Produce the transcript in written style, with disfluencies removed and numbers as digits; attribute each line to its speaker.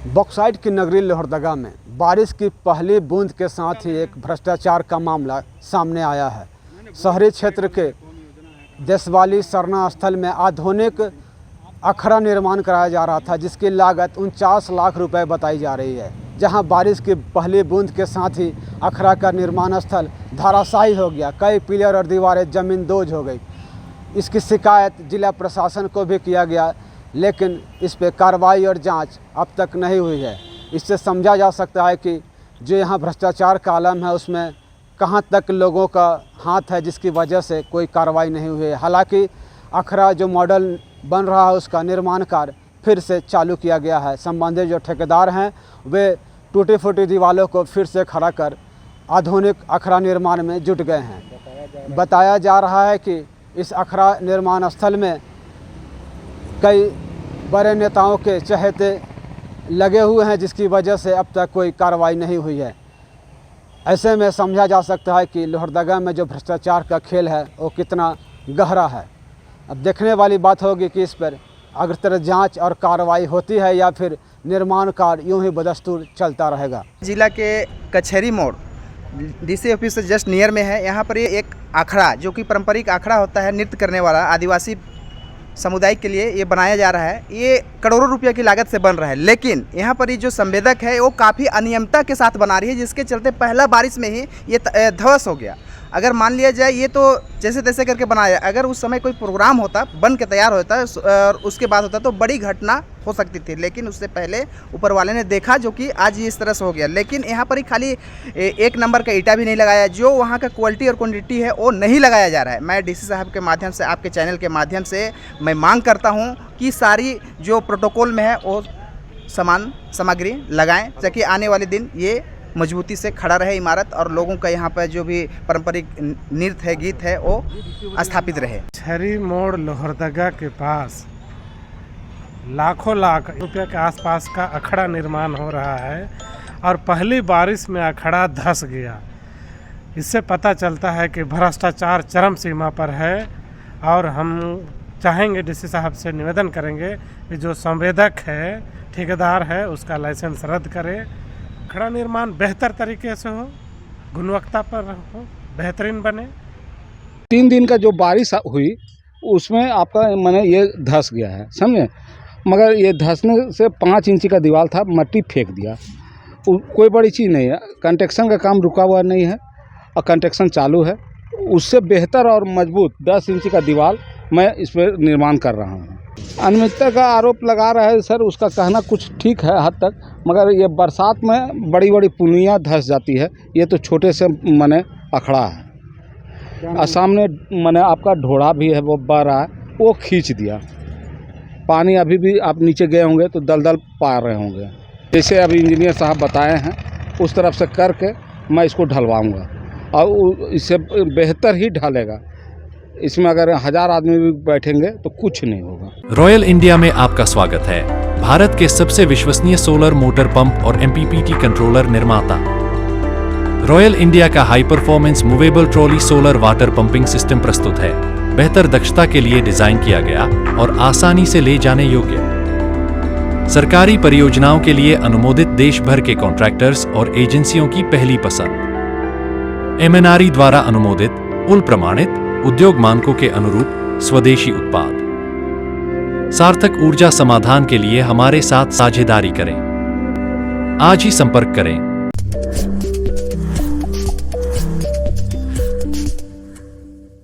Speaker 1: Bauxite की नगरी लोहरदगा में बारिश की पहली बूंद के साथ ही एक भ्रष्टाचार का मामला सामने आया है। शहरी क्षेत्र के देशवाली सरना स्थल में आधुनिक अखड़ा निर्माण कराया जा रहा था, जिसकी लागत 49 लाख रुपए बताई जा रही है। जहां बारिश की पहली बूंद के साथ ही अखड़ा का निर्माण स्थल धराशायी हो गया, कई पिलर और दीवारें जमींदोज हो गई। इसकी शिकायत जिला प्रशासन को भी किया गया, लेकिन इस पे कार्रवाई और जांच अब तक नहीं हुई है। इससे समझा जा सकता है कि जो यहाँ भ्रष्टाचार का आलम है उसमें कहाँ तक लोगों का हाथ है, जिसकी वजह से कोई कार्रवाई नहीं हुई है। हालांकि अखड़ा जो मॉडल बन रहा है उसका निर्माण कार्य फिर से चालू किया गया है। संबंधित जो ठेकेदार हैं वे टूटी फूटी दीवारों को फिर से खड़ा कर आधुनिक अखड़ा निर्माण में जुट गए हैं। बताया जा रहा है कि इस अखड़ा निर्माण स्थल में कई बड़े नेताओं के चहेते लगे हुए हैं, जिसकी वजह से अब तक कोई कार्रवाई नहीं हुई है। ऐसे में समझा जा सकता है कि लोहरदगा में जो भ्रष्टाचार का खेल है वो कितना गहरा है। अब देखने वाली बात होगी कि इस पर अगर तरह जांच और कार्रवाई होती है या फिर निर्माण कार्य यूं ही बदस्तूर चलता रहेगा।
Speaker 2: जिला के कचहरी मोड़ डीसी ऑफिस से जस्ट नियर में है। यहाँ पर ये एक अखड़ा, जो कि पारंपरिक अखड़ा होता है, नृत्य करने वाला आदिवासी समुदाय के लिए ये बनाया जा रहा है। ये करोड़ों रुपये की लागत से बन रहा है, लेकिन यहाँ पर ये जो संवेदक है वो काफ़ी अनियमितता के साथ बना रही है, जिसके चलते पहला बारिश में ही ये ध्वस्त हो गया। अगर मान लिया जाए ये तो जैसे तैसे करके बनाया, अगर उस समय कोई प्रोग्राम होता, बन के तैयार होता और उसके बाद होता तो बड़ी घटना हो सकती थी, लेकिन उससे पहले ऊपर वाले ने देखा, जो कि आज ये इस तरह से हो गया। लेकिन यहाँ पर ही खाली एक नंबर का ईटा भी नहीं लगाया, जो वहाँ का क्वालिटी और क्वांटिटी है वो नहीं लगाया जा रहा है। मैं डीसी साहब के माध्यम से, आपके चैनल के माध्यम से मैं मांग करता हूँ कि सारी जो प्रोटोकॉल में है वो सामग्री लगाएं, ताकि आने वाले दिन ये मजबूती से खड़ा रहे इमारत, और लोगों का यहाँ पर जो भी पारंपरिक नृत्य है, गीत है, वो स्थापित रहे।
Speaker 3: कचहरी मोड़ लोहरदगा के पास लाखों लाख रुपये के आसपास का अखड़ा निर्माण हो रहा है और पहली बारिश में अखड़ा धंस गया। इससे पता चलता है कि भ्रष्टाचार चरम सीमा पर है, और हम चाहेंगे, डीसी साहब से निवेदन करेंगे कि जो संवेदक है, ठेकेदार है, उसका लाइसेंस रद्द करे। अखड़ा निर्माण बेहतर तरीके से हो, गुणवत्ता पर हो, बेहतरीन बने।
Speaker 4: 3 दिन का जो बारिश हुई उसमें आपका मैंने ये धंस गया है, समझे। मगर ये धंसने से 5 इंच का दीवार था, मट्टी फेंक दिया। कोई बड़ी चीज़ नहीं है। कंस्ट्रक्शन का काम रुका हुआ नहीं है और कंस्ट्रक्शन चालू है। उससे बेहतर और मजबूत 10 इंच का दीवार मैं इस पर निर्माण कर रहा हूँ। अनियमितता का आरोप लगा रहा है सर, उसका कहना कुछ ठीक है हद तक, मगर ये बरसात में बड़ी बड़ी पुलियाँ धंस जाती है। ये तो छोटे से मने अखड़ा है, और सामने मने आपका ढोड़ा भी है, वो बह रहा है, वो खींच दिया। पानी अभी भी आप नीचे गए होंगे तो दलदल पा रहे होंगे। जैसे अभी इंजीनियर साहब बताए हैं उस तरफ से करके मैं इसको ढलवाऊँगा, और इससे बेहतर ही ढलेगा। इसमें अगर 1000 आदमी भी बैठेंगे तो कुछ नहीं होगा।
Speaker 5: रॉयल इंडिया में आपका स्वागत है। भारत के सबसे विश्वसनीय सोलर मोटर पंप और MPPT कंट्रोलर निर्माता। रॉयल इंडिया का high performance movable trolley solar water pumping system प्रस्तुत है। बेहतर दक्षता के लिए डिजाइन किया गया और आसानी से ले जाने योग्य। सरकारी परियोजनाओं के लिए अनुमोदित देश भर के कॉन्ट्रैक्टर्स और एजेंसियों की पहली पसंद। MNRE द्वारा अनुमोदित, उल प्रमाणित, उद्योग मानकों के अनुरूप स्वदेशी उत्पाद। सार्थक ऊर्जा समाधान के लिए हमारे साथ साझेदारी करें। आज ही संपर्क करें।